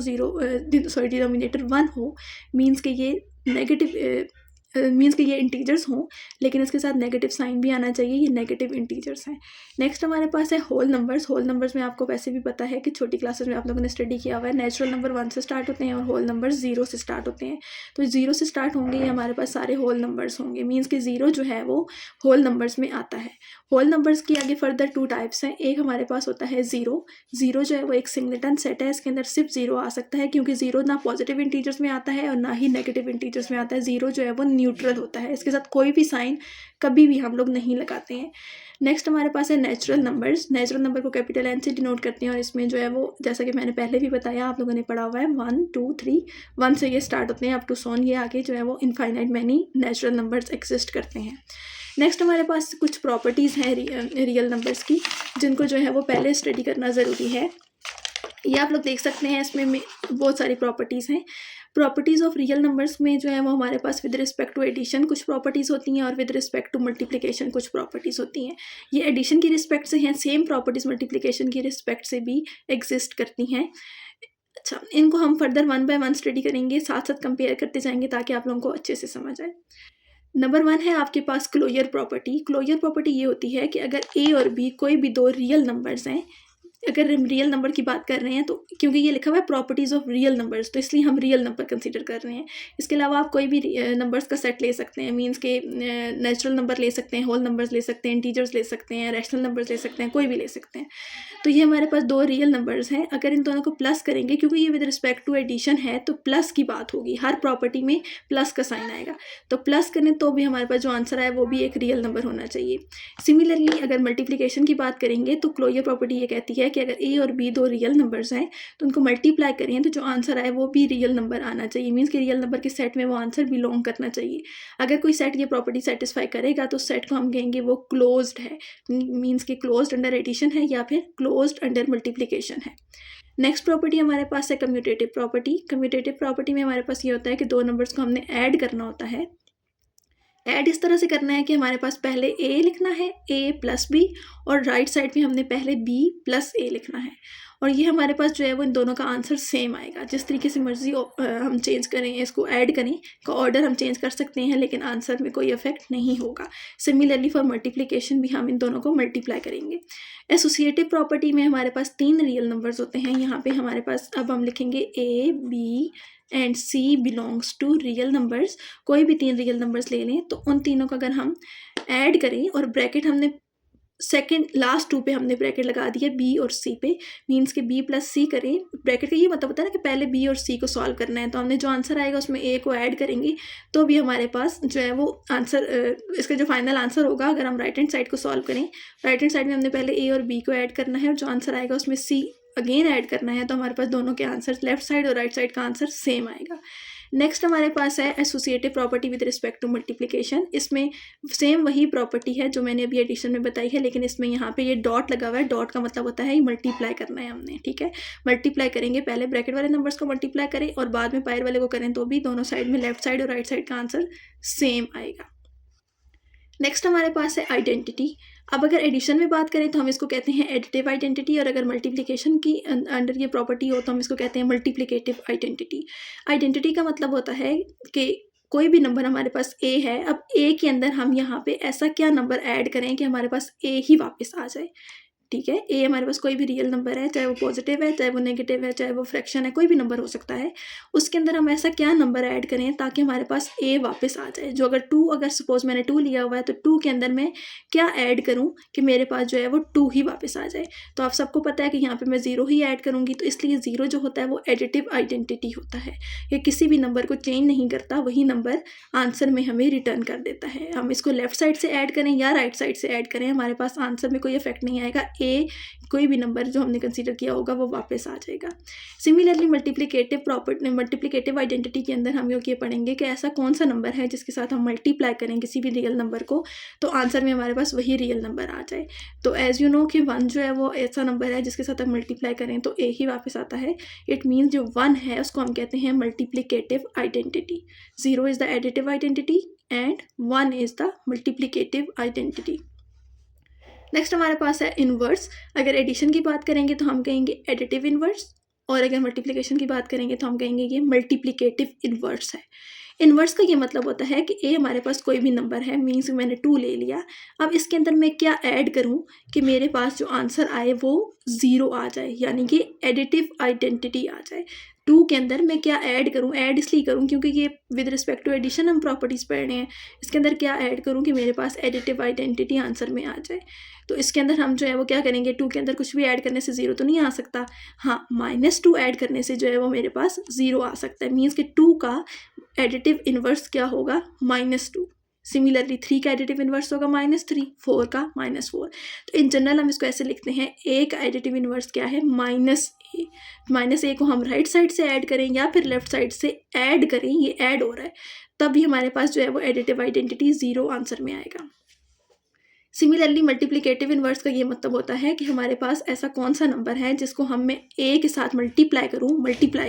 Speaker 1: डिनोमिनेटर 1 हो, मीन्स कि ये नेगेटिव मीन्स कि ये इंटीजर्स हों, लेकिन इसके साथ नेगेटिव साइन भी आना चाहिए, ये नेगेटिव इंटीजर्स हैं। नेक्स्ट हमारे पास है होल नंबर्स। होल नंबर्स में आपको वैसे भी पता है कि छोटी क्लासेस में आप लोगों ने स्टडी किया हुआ है, नेचुरल नंबर 1 से स्टार्ट होते हैं और होल नंबर 0 से स्टार्ट होते हैं। तो 0 से स्टार्ट होंगे, ये हमारे पास सारे होल नंबर्स होंगे, मीन्स कि 0 जो है वो होल नंबर्स में आता है। होल नंबर्स की आगे फर्दर 2 टाइप्स हैं, एक हमारे पास होता है ज़ीरो। ज़ीरो जो है वो एक सिंगलेटन सेट है, इसके अंदर सिर्फ 0 आ सकता है, क्योंकि 0 ना पॉजिटिव इंटीजर्स में आता है और ना ही नेगेटिव इंटीजर्स में आता है। 0 जो है वो न्यूट्रल होता है, इसके साथ कोई भी साइन कभी भी हम लोग नहीं लगाते हैं। नेक्स्ट हमारे पास है नेचुरल नंबर्स। नेचुरल नंबर को कैपिटल एन से डिनोट करते हैं, और इसमें जो है वो जैसा कि मैंने पहले भी बताया, आप लोगों ने पढ़ा हुआ है 1 2 3, 1 से ये स्टार्ट होते हैं अप टू सोन, ये आगे जो है वो infinite many natural numbers exist करते हैं। नेक्स्ट हमारे पास कुछ प्रॉपर्टीज़ हैं रियल नंबर्स की, जिनको जो है वो पहले स्टडी करना ज़रूरी है। ये आप लोग देख सकते हैं, इसमें बहुत सारी प्रॉपर्टीज़ हैं। प्रॉपर्टीज़ ऑफ रियल नंबर्स में जो है वो हमारे पास विद रिस्पेक्ट टू एडिशन कुछ प्रॉपर्टीज़ होती हैं, और विद रिस्पेक्ट टू मल्टीप्लिकेशन कुछ प्रॉपर्टीज़ होती हैं। ये एडिशन की रिस्पेक्ट से हैं, सेम प्रॉपर्टीज़ मल्टीप्लिकेशन की रिस्पेक्ट से भी एग्जिस्ट करती हैं। अच्छा, इनको हम फर्दर 1 बाय 1 स्टडी करेंगे, साथ साथ कंपेयर करते जाएंगे ताकि आप लोगों को अच्छे से समझ आए। नंबर 1 है आपके पास क्लोजर प्रॉपर्टी। क्लोजर प्रॉपर्टी ये होती है कि अगर ए और बी कोई भी 2 रियल नंबर्स हैं, अगर हम रियल नंबर की बात कर रहे हैं तो, क्योंकि ये लिखा हुआ है प्रॉपर्टीज़ ऑफ रियल नंबर्स, तो इसलिए हम रियल नंबर कंसीडर कर रहे हैं। इसके अलावा आप कोई भी नंबर्स का सेट ले सकते हैं, मीन्स के नेचुरल नंबर ले सकते हैं, होल नंबर्स ले सकते हैं, इंटीजर्स ले सकते हैं, रैशनल नंबर्स ले सकते हैं, कोई भी ले सकते हैं। तो ये हमारे पास 2 रियल नंबर्स हैं। अगर इन दोनों को प्लस करेंगे, क्योंकि ये विद रिस्पेक्ट टू एडिशन है तो प्लस की बात होगी, हर प्रॉपर्टी में प्लस का साइन आएगा, तो प्लस करें तो भी हमारे पास जो आंसर आए वो भी एक रियल नंबर होना चाहिए। सिमिलरली अगर मल्टीप्लिकेशन की बात करेंगे तो क्लोजर प्रॉपर्टी ये कहती है कि अगर ए और बी 2 रियल नंबर्स हैं तो उनको मल्टीप्लाई करें तो जो आंसर आए वो भी रियल नंबर आना चाहिए, मीन्स कि रियल नंबर के सेट में वो आंसर बिलोंग करना चाहिए। अगर कोई सेट ये प्रॉपर्टी सेटिस्फाई करेगा तो सेट को हम कहेंगे वो क्लोज्ड है, मीन्स कि क्लोज्ड अंडर एडिशन है या फिर क्लोज्ड अंडर मल्टीप्लिकेशन है। नेक्स्ट प्रॉपर्टी हमारे पास है कम्यूटेटिव प्रॉपर्टी। कम्यूटेटिव प्रॉपर्टी में हमारे पास ये होता है कि 2 नंबर्स को हमने ऐड करना होता है। ऐड इस तरह से करना है कि हमारे पास पहले ए लिखना है, ए प्लस बी, और राइट साइड में हमने पहले बी प्लस ए लिखना है, और ये हमारे पास जो है वो इन दोनों का आंसर सेम आएगा। जिस तरीके से मर्जी हम चेंज करें, इसको ऐड करें का ऑर्डर हम चेंज कर सकते हैं, लेकिन आंसर में कोई इफेक्ट नहीं होगा। सिमिलरली फॉर मल्टीप्लिकेशन भी हम इन दोनों को मल्टीप्लाई करेंगे। एसोसिएटिव प्रॉपर्टी में हमारे पास 3 रियल नंबर्स होते हैं। यहाँ पे हमारे पास अब हम लिखेंगे A, B and C belongs to real numbers. कोई भी 3 रियल नंबर्स ले लें तो उन तीनों को अगर हम ऐड करें और ब्रैकेट हमने सेकंड लास्ट 2 पे हमने ब्रैकेट लगा दिया B और C पे, मीन्स के B प्लस C करें। ब्रैकेट का ये मतलब होता है ना कि पहले B और C को सॉल्व करना है, तो हमने जो आंसर आएगा उसमें A को ऐड करेंगे तो भी हमारे पास जो है वो आंसर इसका जो फाइनल आंसर होगा, अगर हम राइट हैंड साइड को सॉल्व करें, राइट हैंड साइड में हमने पहले A और B को ऐड करना है और जो आंसर आएगा उसमें C अगेन ऐड करना है, तो हमारे पास दोनों के आंसर लेफ्ट साइड और राइट साइड का आंसर सेम आएगा। नेक्स्ट हमारे पास है associative property with respect to multiplication. इसमें सेम वही प्रॉपर्टी है जो मैंने अभी एडिशन में बताई है, लेकिन इसमें यहाँ पे ये डॉट लगा हुआ है। डॉट का मतलब होता है ये मल्टीप्लाई करना है हमने, ठीक है। मल्टीप्लाई करेंगे, पहले ब्रैकेट वाले नंबर्स को मल्टीप्लाई करें और बाद में पायर वाले को करें तो भी दोनों साइड में लेफ्ट साइड और राइट साइड का आंसर सेम आएगा। नेक्स्ट हमारे पास है आइडेंटिटी। अब अगर एडिशन में बात करें तो हम इसको कहते हैं एडिटिव आइडेंटिटी, और अगर मल्टीप्लिकेशन की अंडर ये प्रॉपर्टी हो तो हम इसको कहते हैं मल्टीप्लिकेटिव आइडेंटिटी। आइडेंटिटी का मतलब होता है कि कोई भी नंबर हमारे पास A है, अब A के अंदर हम यहाँ पे ऐसा क्या नंबर ऐड करें कि हमारे पास A ही वापस आ जाए, ठीक है। A हमारे पास कोई भी रियल नंबर है, चाहे वो पॉजिटिव है, चाहे वो नेगेटिव है, चाहे वो फ्रैक्शन है, कोई भी नंबर हो सकता है। उसके अंदर हम ऐसा क्या नंबर ऐड करें ताकि हमारे पास A वापस आ जाए। जो अगर 2, अगर सपोज मैंने 2 लिया हुआ है तो 2 के अंदर मैं क्या ऐड करूं कि मेरे पास जो है वो 2 ही वापस आ जाए। तो आप सबको पता है कि यहाँ पे मैं 0 ही ऐड करूँगी, तो इसलिए 0 जो होता है वो एडिटिव आइडेंटिटी होता है। ये किसी भी नंबर को चेंज नहीं करता, वही नंबर आंसर में हमें रिटर्न कर देता है। हम इसको लेफ्ट साइड से ऐड करें या राइट साइड से ऐड करें, हमारे पास आंसर में कोई इफेक्ट नहीं आएगा। A कोई भी नंबर जो हमने कंसीडर किया होगा वो वापस आ जाएगा। सिमिलरली मल्टीप्लिकेटिव आइडेंटिटी के अंदर हम ये पढ़ेंगे कि ऐसा कौन सा नंबर है जिसके साथ हम मल्टीप्लाई करें किसी भी रियल नंबर को तो आंसर में हमारे पास वही रियल नंबर आ जाए। तो एज यू नो कि 1 जो है वो ऐसा नंबर है जिसके साथ हम मल्टीप्लाई करें तो A ही वापस आता है। इट मीन्स जो 1 है उसको हम कहते हैं multiplicative identity. 0 is the additive identity and 1 is the multiplicative identity. Next हमारे पास है इन्वर्स। अगर एडिशन की बात करेंगे तो हम कहेंगे एडिटिव इन्वर्स, और अगर मल्टीप्लिकेशन की बात करेंगे तो हम कहेंगे ये मल्टीप्लिकेटिव इन्वर्स है। इन्वर्स का ये मतलब होता है कि A हमारे पास कोई भी नंबर है, मीन्स मैंने 2 ले लिया, अब इसके अंदर मैं क्या ऐड करूं कि मेरे पास जो आंसर आए वो 0 आ जाए, यानी कि एडिटिव आइडेंटिटी आ जाए। 2 के अंदर मैं क्या ऐड करूं, ऐड इसलिए करूं क्योंकि ये विद रिस्पेक्ट टू एडिशन हम प्रॉपर्टीज़ पढ़ रहे हैं। इसके अंदर क्या ऐड करूं कि मेरे पास एडिटिव आइडेंटिटी आंसर में आ जाए। तो इसके अंदर हम जो है वो क्या करेंगे, 2 के अंदर कुछ भी ऐड करने से 0 तो नहीं आ सकता, हाँ -2 ऐड करने से जो है वो मेरे पास 0 आ सकता है। मीन्स कि 2 का एडिटिव इन्वर्स क्या होगा, -2। सिमिलरली 3 का एडिटिव इन्वर्स होगा -3, 4 का -4। तो इन जनरल हम इसको ऐसे लिखते हैं, A का एडिटिव इन्वर्स क्या है, -A। -A को हम राइट साइड से ऐड करें या फिर लेफ्ट साइड से ऐड करें, ये ऐड हो रहा है, तब भी हमारे पास जो है वो एडिटिव आइडेंटिटी 0 आंसर में आएगा। सिमिलरली मल्टीप्लिकेटिव इन्वर्स का ये मतलब होता है कि हमारे पास ऐसा कौन सा नंबर है जिसको हम मैं A के साथ मल्टीप्लाई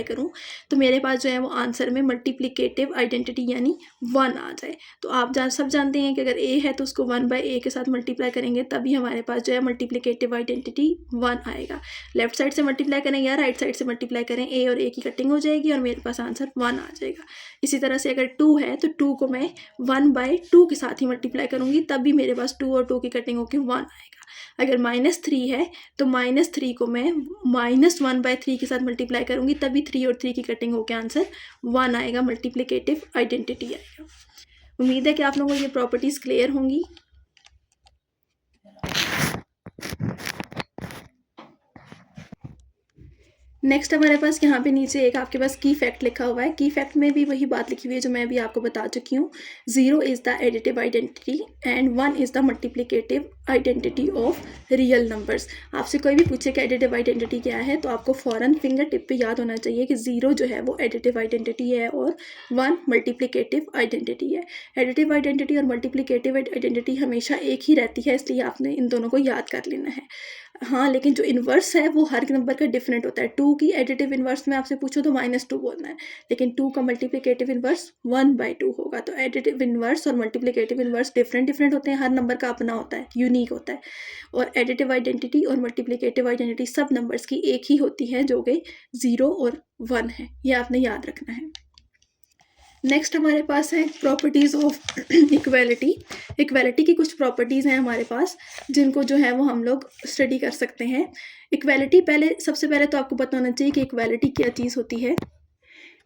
Speaker 1: करूं तो मेरे पास जो है वो आंसर में मल्टीप्लिकेटिव आइडेंटिटी यानी 1 आ जाए। तो आप सब जानते हैं कि अगर A है तो उसको 1/A के साथ मल्टीप्लाई करेंगे तभी हमारे पास जो है मल्टीप्लिकेटिव आइडेंटिटी 1 आएगा। लेफ्ट साइड से मल्टीप्लाई करें या राइट साइड से मल्टीप्लाई करें, A और A की कटिंग हो जाएगी और मेरे पास आंसर 1 आ जाएगा। इसी तरह से अगर 2 है तो 2 को मैं 1/2 के साथ ही मल्टीप्लाई करूँगी, तब भी मेरे पास 2 और 2 की कटिंग होकर 1 आएगा। अगर -3 है तो -3 को मैं -1/3 के साथ मल्टीप्लाई करूँगी, तभी 3 और 3 की कटिंग होकर आंसर 1 आएगा, मल्टीप्लिकेटिव आइडेंटिटी आएगा। उम्मीद है कि आप लोगों को ये प्रॉपर्टीज़ क्लियर होंगी। नेक्स्ट हमारे पास यहाँ पे नीचे एक आपके पास की फैक्ट लिखा हुआ है। की फैक्ट में भी वही बात लिखी हुई है जो मैं अभी आपको बता चुकी हूँ। 0 is the additive identity and 1 is the multiplicative identity of real numbers. आपसे कोई भी पूछे कि एडिटिव आइडेंटिटी क्या है तो आपको फ़ौरन फिंगर टिप पे याद होना चाहिए कि 0 जो है वो एडिटिव आइडेंटिटी है और 1 मल्टीप्लिकेटिव आइडेंटिटी है। एडिटिव आइडेंटिटी और मल्टीप्लिकेटिव आइडेंटिटी हमेशा एक ही रहती है, इसलिए आपने इन दोनों को याद कर लेना है। हाँ, लेकिन जो इन्वर्स है वो हर नंबर का डिफरेंट होता है। 2 2 की एडिटिव इन्वर्स में आपसे पूछो तो -2 बोलना है, लेकिन 2 का मल्टीप्लिकेटिव इन्वर्स 1/2 होगा। तो एडिटिव इन्वर्स और मल्टीप्लिकेटिव इन्वर्स डिफरेंट होते हैं, हर नंबर का अपना होता है, यूनिक होता है। और एडिटिव आइडेंटिटी और मल्टीप्लिकेटिव आइडेंटिटी सब नंबर्स की एक ही होती है, जो कि 0 और 1 है। ये आपने याद रखना है। नेक्स्ट हमारे पास है प्रॉपर्टीज़ ऑफ इक्वालिटी। इक्वालिटी की कुछ प्रॉपर्टीज़ हैं हमारे पास, जिनको जो है वो हम लोग स्टडी कर सकते हैं। इक्वालिटी सबसे पहले तो आपको पता होना चाहिए कि इक्वालिटी क्या चीज़ होती है।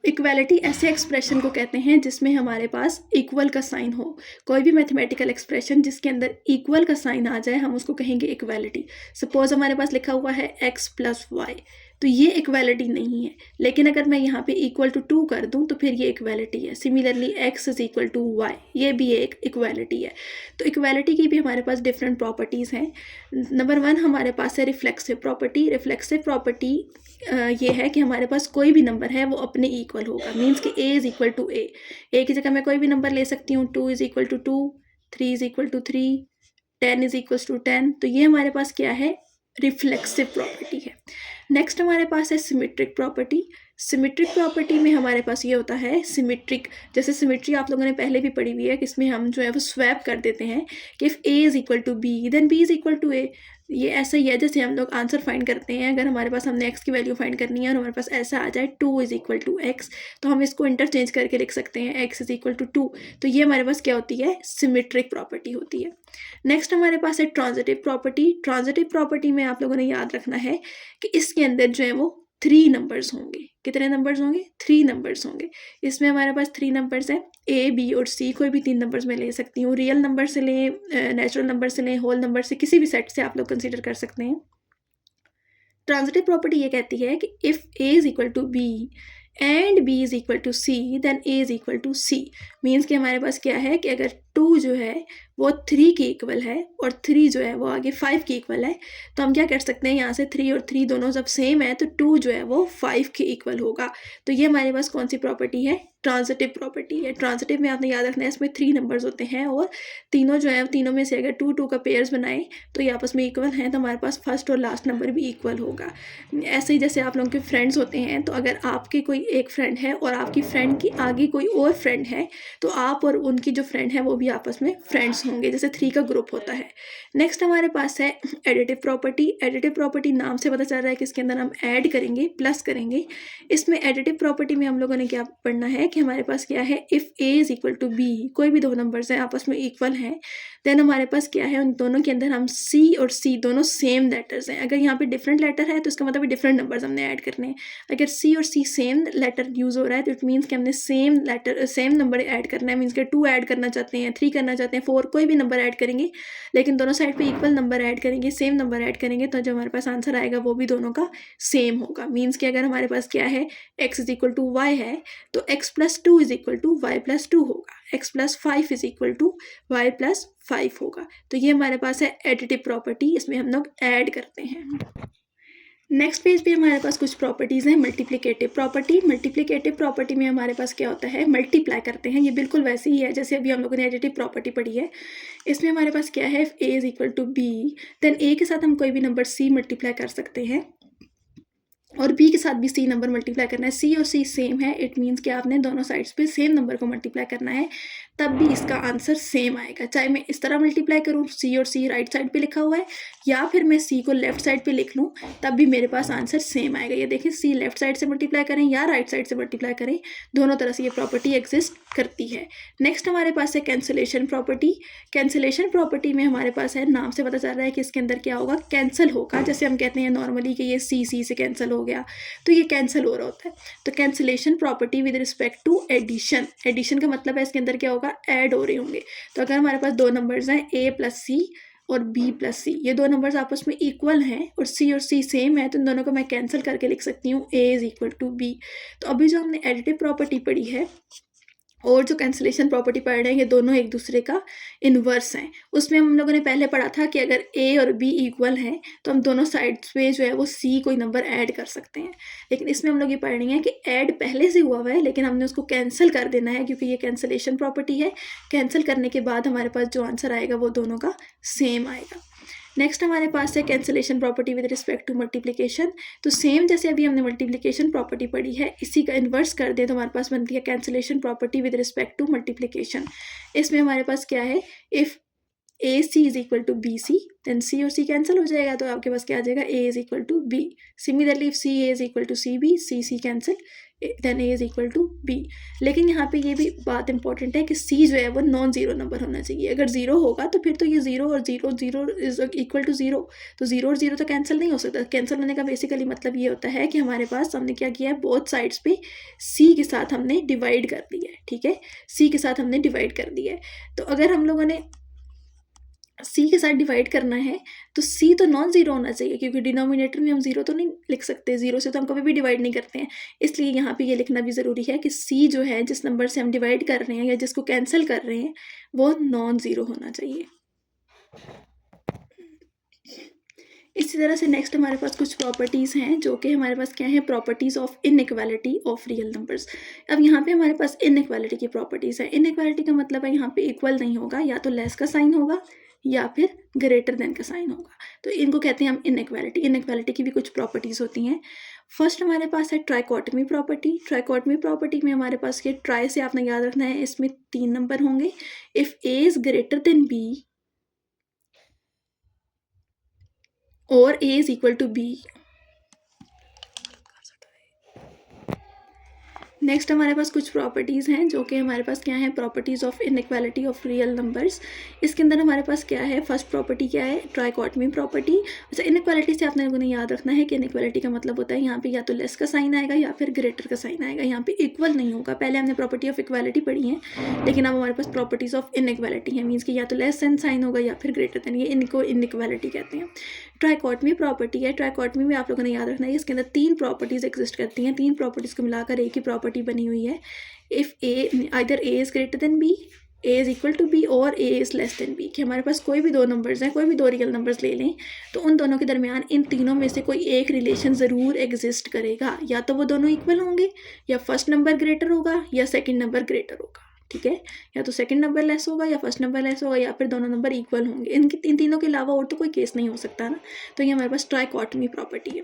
Speaker 1: इक्वालिटी ऐसे एक्सप्रेशन को कहते हैं जिसमें हमारे पास इक्वल का साइन हो। कोई भी मैथमेटिकल एक्सप्रेशन जिसके अंदर इक्वल का साइन आ जाए, हम उसको कहेंगे इक्वालिटी। सपोज हमारे पास लिखा हुआ है x + y, तो ये इक्वालिटी नहीं है, लेकिन अगर मैं यहाँ पे =2 कर दूँ तो फिर ये इक्वालिटी है। सिमिलरली x = y, ये भी एक इक्वालिटी है। तो इक्वालिटी की भी हमारे पास डिफरेंट प्रॉपर्टीज़ हैं। नंबर 1 हमारे पास है रिफ्लेक्सिव प्रॉपर्टी। रिफ्लेक्सिव प्रॉपर्टी ये है कि हमारे पास कोई भी नंबर है वो अपने इक्वल होगा। मीन्स कि a = a, a की जगह मैं कोई भी नंबर ले सकती हूँ। 2 = 2, 3 = 3, 10 = 10। तो ये हमारे पास क्या है, रिफ्लेक्सिव प्रॉपर्टी है। नेक्स्ट हमारे पास है सिमेट्रिक प्रॉपर्टी। सिमेट्रिक प्रॉपर्टी में हमारे पास ये होता है सिमेट्रिक, जैसे सिमेट्री आप लोगों ने पहले भी पढ़ी हुई है कि इसमें हम जो है वो स्वैप कर देते हैं कि if a = b then b = a। ये ऐसा ही है जैसे हम लोग आंसर फाइंड करते हैं। अगर हमारे पास हमने x की वैल्यू फाइंड करनी है और हमारे पास ऐसा आ जाए 2 = x, तो हम इसको इंटरचेंज करके लिख सकते हैं x = 2। तो ये हमारे पास क्या होती है, सिमेट्रिक प्रॉपर्टी होती है। नेक्स्ट हमारे पास है ट्रांजिटिव प्रॉपर्टी। ट्रांजिटिव प्रॉपर्टी में आप लोगों ने याद रखना है कि इसके अंदर जो है वो 3 नंबर्स होंगे। कितने नंबर्स होंगे, 3 नंबर्स होंगे। इसमें हमारे पास 3 नंबर्स हैं, a, b और c। कोई भी 3 नंबर्स में ले सकती हूँ। रियल नंबर से लें, नेचुरल नंबर से लें, होल नंबर से, किसी भी सेट से आप लोग कंसीडर कर सकते हैं। ट्रांजिटिव प्रॉपर्टी ये कहती है कि if a = b and b = c then a = c। Means कि हमारे पास क्या है कि अगर 2 जो है वो 3 के इक्वल है और 3 जो है वो आगे 5 के इक्वल है, तो हम क्या कर सकते हैं, यहाँ से 3 और 3 दोनों जब सेम है तो 2 जो है वो 5 के इक्वल होगा। तो ये हमारे पास कौन सी प्रॉपर्टी है, ट्रांजिटिव प्रॉपर्टी है। ट्रांजिटिव में आपने याद रखना है इसमें 3 नंबर्स होते हैं और तीनों जो है, तीनों में से अगर 2 का पेयर्स बनाए तो ये आपस में इक्वल हैं, तो हमारे पास फर्स्ट और लास्ट नंबर भी इक्वल होगा। ऐसे ही जैसे आप लोगों के फ्रेंड्स होते हैं, तो अगर आपके कोई एक फ्रेंड है और आपकी फ्रेंड की आगे कोई और फ्रेंड है, तो आप और उनकी जो फ्रेंड है वो भी आपस में फ्रेंड्स होंगे, जैसे 3 का ग्रुप होता है। नेक्स्ट हमारे पास है एडिटिव प्रॉपर्टी। एडिटिव प्रॉपर्टी नाम से पता चल रहा है कि इसके अंदर हम ऐड करेंगे, प्लस करेंगे। इसमें एडिटिव प्रॉपर्टी में हम लोगों ने क्या पढ़ना है कि हमारे पास क्या है, इफ़ a = b, कोई भी 2 नंबर्स हैं आपस में इक्वल हैं, देन हमारे पास क्या है, उन दोनों के अंदर हम c और c दोनों सेम लेटर्स हैं। अगर यहाँ पे डिफरेंट लेटर है तो इसका मतलब डिफरेंट नंबर्स हमने ऐड करने हैं। अगर c और c सेम लेटर यूज़ हो रहा है तो इट मीन्स कि हमने सेम नंबर ऐड करना है। मीन्स कि 2 ऐड करना चाहते हैं, 3 करना चाहते हैं, 4, कोई भी नंबर ऐड करेंगे, लेकिन दोनों साइड पे इक्वल नंबर ऐड करेंगे, सेम नंबर ऐड करेंगे, तो जो हमारे पास आंसर आएगा वो भी दोनों का सेम होगा। मीन्स कि अगर हमारे पास क्या है, x = y है तो x + 2 = y + 2 होगा, x + 5 = y + 5 होगा। तो ये हमारे पास है एडिटिव प्रॉपर्टी, इसमें हम लोग ऐड करते हैं। नेक्स्ट पेज पे हमारे पास कुछ प्रॉपर्टीज़ हैं। Multiplicative property. मल्टीप्लिकेटिव प्रॉपर्टी में हमारे पास क्या होता है, मल्टीप्लाई करते हैं। ये बिल्कुल वैसे ही है जैसे अभी हम लोगों ने एडिटिव प्रॉपर्टी पढ़ी है। इसमें हमारे पास क्या है, a = b देन a के साथ हम कोई भी नंबर c मल्टीप्लाई कर सकते हैं और b के साथ भी c नंबर मल्टीप्लाई करना है। c और c सेम है, इट मीन्स कि आपने दोनों साइड्स पे सेम नंबर को मल्टीप्लाई करना है, तब भी इसका आंसर सेम आएगा। चाहे मैं इस तरह मल्टीप्लाई करूँ, c और c राइट साइड पे लिखा हुआ है, या फिर मैं c को लेफ्ट साइड पे लिख लूँ, तब भी मेरे पास आंसर सेम आएगा। ये देखिए, c लेफ्ट साइड से मल्टीप्लाई करें या राइट साइड से मल्टीप्लाई करें, दोनों तरह से ये प्रॉपर्टी एग्जिस्ट करती है। नेक्स्ट हमारे पास है कैंसिलेशन प्रॉपर्टी। कैंसिलेशन प्रॉपर्टी में हमारे पास है, नाम से पता चल रहा है कि इसके अंदर क्या होगा, कैंसिल होगा। जैसे हम कहते हैं नॉर्मली कि ये c से कैंसिल हो गया, तो ये कैंसिल हो रहा होता है। तो cancellation property with respect to addition. Addition का मतलब है इसके अंदर क्या होगा, ऐड हो रहे होंगे। तो अगर हमारे पास 2 नंबर्स हैं, a + c और b + c, ये 2 नंबर्स आपस में इक्वल हैं और c सेम है, तो इन दोनों को मैं कैंसिल करके लिख सकती हूँ a = b। तो अभी जो हमने एडिटिव प्रॉपर्टी पढ़ी है और जो कैंसिलेशन प्रॉपर्टी पढ़ रहे हैं, ये दोनों एक दूसरे का इन्वर्स हैं। उसमें हम लोगों ने पहले पढ़ा था कि अगर a और b इक्वल हैं तो हम दोनों साइड्स पे जो है वो c कोई नंबर ऐड कर सकते हैं। लेकिन इसमें हम लोग ये पढ़ रहे हैं कि ऐड पहले से हुआ है, लेकिन हमने उसको कैंसिल कर देना है, क्योंकि ये कैंसिलेशन प्रॉपर्टी है। कैंसिल करने के बाद हमारे पास जो आंसर आएगा वो दोनों का सेम आएगा। नेक्स्ट हमारे पास है cancellation property with respect to multiplication. तो सेम जैसे अभी हमने मल्टीप्लिकेशन प्रॉपर्टी पढ़ी है, इसी का इन्वर्स कर दें तो हमारे पास बनती है cancellation property with respect to multiplication. इसमें हमारे पास क्या है, if A C is equal to B C, then C और सी कैंसिल हो जाएगा, तो आपके पास क्या आ जाएगा, A is equal to B. Similarly if C A is equal to C B, C C cancel, then A is equal to B. लेकिन यहाँ पे ये भी बात इंपॉर्टेंट है कि सी जो है वो नॉन जीरो नंबर होना चाहिए। अगर जीरो होगा तो फिर तो ये जीरो और zero, zero is equal to zero, तो जीरो और जीरो तो कैंसिल नहीं हो सकता। कैंसिल होने का बेसिकली मतलब ये होता है कि हमारे पास हमने क्या किया है, बोथ साइड्स पे सी के साथ हमने डिवाइड कर दिया है, ठीक है, सी के साथ हमने डिवाइड कर दिया है। तो अगर हम लोगों ने सी के साथ डिवाइड करना है तो सी तो नॉन जीरो होना चाहिए, क्योंकि डिनोमिनेटर में हम जीरो तो नहीं लिख सकते, जीरो से तो हम कभी भी डिवाइड नहीं करते हैं। इसलिए यहाँ पे ये लिखना भी ज़रूरी है कि सी जो है, जिस नंबर से हम डिवाइड कर रहे हैं या जिसको कैंसिल कर रहे हैं, वो नॉन ज़ीरो होना चाहिए। इसी तरह से नेक्स्ट हमारे पास कुछ प्रॉपर्टीज़ हैं जो कि हमारे पास क्या है, properties of inequality of real numbers. अब यहाँ पे हमारे पास इनइक्वालिटी की प्रॉपर्टीज़ है। इनइक्वालिटी का मतलब है यहाँ पे इक्वल नहीं होगा, या तो लेस का साइन होगा या फिर ग्रेटर देन का साइन होगा, तो इनको कहते हैं हम इनइक्वालिटी। इनइक्वालिटी की भी कुछ प्रॉपर्टीज़ होती हैं। फर्स्ट हमारे पास है ट्राइकोटमी प्रॉपर्टी। ट्राइकोटमी प्रॉपर्टी में हमारे पास ये ट्राई से आपने याद रखना है, इसमें 3 नंबर होंगे। If A is greater than B और A is equal to B. Next हमारे पास कुछ प्रॉपर्टीज़ हैं जो कि हमारे पास क्या है, properties of inequality of real numbers. इसके अंदर हमारे पास क्या है, फर्स्ट प्रॉपर्टी क्या है, ट्राइकोटमी प्रॉपर्टी। अच्छा, इनइक्वालिटी से आपने लोगों ने याद रखना है कि इनइक्वालिटी का मतलब होता है यहाँ पे या तो लेस का साइन आएगा या फिर ग्रेटर का साइन आएगा, यहाँ पे इक्वल नहीं होगा। पहले हमने प्रॉपर्टी ऑफ इक्वालिटी पढ़ी है, लेकिन अब हमारे पास प्रॉपर्टीज़ ऑफ इनइक्वालिटी है, मीन्स कि या तो लेस देन साइन होगा या फिर ग्रेटर देन, ये इनको इनइक्वालिटी कहते हैं। ट्राइकोटमी प्रॉपर्टी है। ट्राइकोटमी में आप लोगों ने याद रखना है, इसके अंदर 3 प्रॉपर्टीज़ एग्जिस्ट करती हैं। 3 प्रॉपर्टीज़ को मिलाकर एक ही प्रॉपर्टी बनी हुई है। If A either A is greater than B, A is equal to B और A is less than B, कि हमारे पास कोई भी 2 नंबर्स हैं, कोई भी 2 रियल नंबर्स ले लें, तो उन दोनों के दरमियान इन तीनों में से कोई एक रिलेशन ज़रूर एग्जिस्ट करेगा। या तो वो दोनों इक्वल होंगे, या फर्स्ट नंबर ग्रेटर होगा, या सेकेंड नंबर ग्रेटर होगा, ठीक है, या तो सेकंड नंबर लेस होगा या फर्स्ट नंबर लेस होगा, या फिर दोनों नंबर इक्वल होंगे। इन तीनों के अलावा और तो कोई केस नहीं हो सकता ना, तो ये हमारे पास ट्राइकोटमी प्रॉपर्टी है।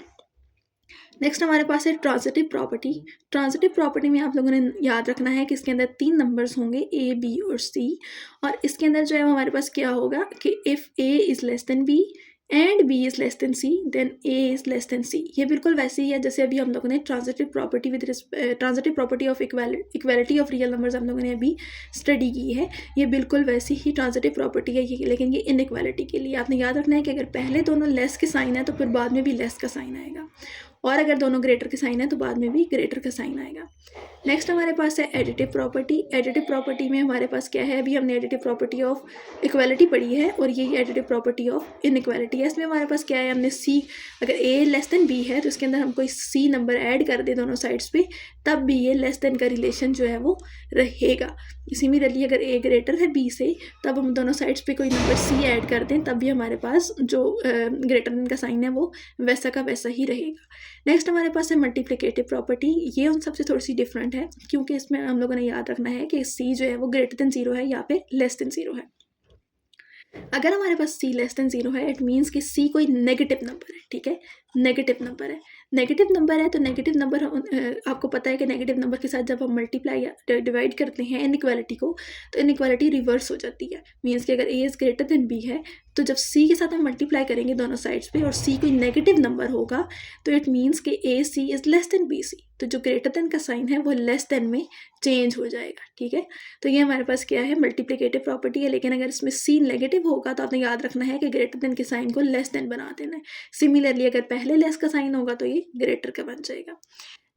Speaker 1: नेक्स्ट हमारे पास है ट्रांजिटिव प्रॉपर्टी। ट्रांजिटिव प्रॉपर्टी में आप लोगों ने याद रखना है कि इसके अंदर 3 नंबर्स होंगे, ए बी और सी, और इसके अंदर जो है हमारे पास क्या होगा कि if A is less than B and B is less than C, then A is less than C. ये बिल्कुल वैसे ही है जैसे अभी हम लोगों ने transitive property of equality of real numbers हम लोगों ने अभी स्टडी की है। ये बिल्कुल वैसी ही ट्रांजिटिव प्रॉपर्टी है, लेकिन ये इनइक्वालिटी के लिए आपने याद रखना है कि अगर पहले दोनों लेस के साइन है तो फिर बाद में भी लेस का साइन आएगा, और अगर दोनों ग्रेटर के साइन है तो बाद में भी ग्रेटर का साइन आएगा। नेक्स्ट हमारे पास है एडिटिव प्रॉपर्टी। एडिटिव प्रॉपर्टी में हमारे पास क्या है, अभी हमने एडिटिव प्रॉपर्टी ऑफ इक्वालिटी पढ़ी है और ये एडिटिव प्रॉपर्टी ऑफ इनइक्वालिटी है। इसमें हमारे पास क्या है, हमने सी, अगर ए लेस देन बी है तो इसके अंदर हम कोई सी नंबर ऐड कर दें दोनों साइड्स पे, तब भी ये लेस देन का रिलेशन जो है वो रहेगा। सिमिलरली अगर ए ग्रेटर है बी से, तब हम दोनों साइड्स पे कोई नंबर सी ऐड कर दें, तब भी हमारे पास जो ग्रेटर देन का साइन है वो वैसा का वैसा ही रहेगा। नेक्स्ट हमारे पास है मल्टीप्लिकेटिव प्रॉपर्टी। ये उन सबसे थोड़ी सी डिफरेंट है, क्योंकि इसमें हम लोगों ने याद रखना है कि सी जो है वो ग्रेटर देन 0 है या फिर लेस देन 0 है। अगर हमारे पास सी लेस देन 0 है, इट मीन्स कि सी कोई नेगेटिव नंबर है, ठीक है, नेगेटिव नंबर है। नेगेटिव नंबर है तो नेगेटिव नंबर, आपको पता है कि नेगेटिव नंबर के साथ जब हम मल्टीप्लाई या डिवाइड करते हैं इनइक्वालिटी को, तो इनइक्वालिटी रिवर्स हो जाती है। मीन्स कि अगर A is greater than B है, तो जब सी के साथ हम मल्टीप्लाई करेंगे दोनों साइड्स पे और सी कोई नेगेटिव नंबर होगा, तो इट मीन्स कि A C is less than B C, तो जो ग्रेटर देन का साइन है वो लेस देन में चेंज हो जाएगा, ठीक है। तो ये हमारे पास क्या है, मल्टीप्लिकेटिव प्रॉपर्टी है। लेकिन अगर इसमें सी नेगेटिव होगा तो आपने याद रखना है कि ग्रेटर देन के साइन को लेस देन बना देना है। सिमिलरली अगर पहले लेस का साइन होगा तो ये ग्रेटर का बन जाएगा।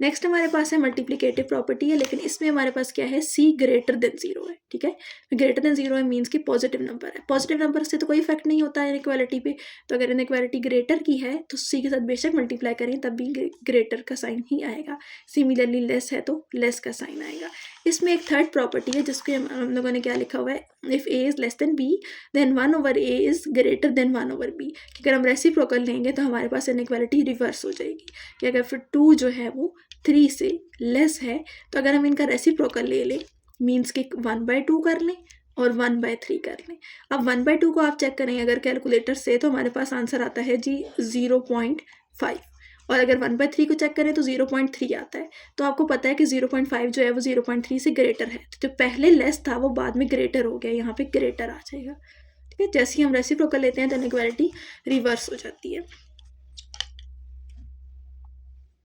Speaker 1: नेक्स्ट हमारे पास है मल्टीप्लिकेटिव प्रॉपर्टी है, लेकिन इसमें हमारे पास क्या है, सी ग्रेटर देन 0 है, ठीक है। ग्रेटर देन 0 है मीन्स कि पॉजिटिव नंबर है। पॉजिटिव नंबर से तो कोई इफेक्ट नहीं होता है इनइक्वालिटी पे, तो अगर इनइक्वालिटी ग्रेटर की है तो सी के साथ बेशक मल्टीप्लाई करें तब भी ग्रेटर का साइन ही आएगा। सिमिलरली लेस है तो लेस का साइन आएगा। इसमें एक थर्ड प्रॉपर्टी है जिसके हम लोगों ने क्या लिखा हुआ है, if A is less than B then 1/a is greater than 1/b। कि अगर हम रेसिप्रोकल लेंगे तो हमारे पास इनइक्वालिटी रिवर्स हो जाएगी, कि अगर फिर 2 जो है वो 3 से लेस है, तो अगर हम इनका रेसिप्रोकल ले लें, मीन्स कि 1/2 कर लें, और 1/3 कर लें। अब 1/2 को आप चेक करें अगर कैलकुलेटर से, तो हमारे पास आंसर आता है जी 0.5, और अगर 1/3 को चेक करें तो 0.3 आता है। तो आपको पता है कि 0.5 जो है वो 0.3 से ग्रेटर है, तो जो पहले लेस था वो बाद में ग्रेटर हो गया, यहाँ पे ग्रेटर आ जाएगा। ठीक है, जैसे ही हम रेसिप्रोकल लेते हैं तो इनइक्वालिटी रिवर्स हो जाती है।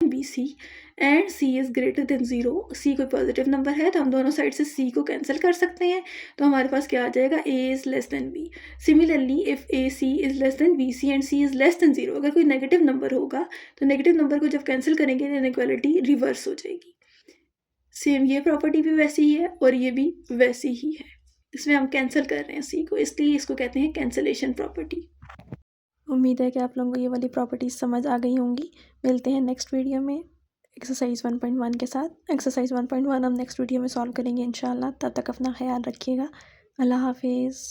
Speaker 1: BC and C is greater then 0, C कोई पॉजिटिव नंबर है तो हम दोनों साइड से C को कैंसिल कर सकते हैं, तो हमारे पास क्या आ जाएगा, A is less then B। Similarly if AC is less then BC and C is less then 0, अगर कोई नेगेटिव नंबर होगा तो नेगेटिव नंबर को जब कैंसिल करेंगे तो इनइक्वालिटी रिवर्स हो जाएगी। सेम ये प्रॉपर्टी भी वैसी ही है और ये भी वैसी ही है, इसमें हम कैंसिल कर रहे हैं C को, इसलिए इसको कहते हैं कैंसिलेशन प्रॉपर्टी। उम्मीद है कि आप लोगों को ये वाली प्रॉपर्टीज़ समझ आ गई होंगी। मिलते हैं नेक्स्ट वीडियो में एक्सरसाइज 1.1 के साथ। एक्सरसाइज 1.1 हम नेक्स्ट वीडियो में सॉल्व करेंगे इंशाल्लाह। तब तक अपना ख्याल रखिएगा। अल्लाह हाफिज़।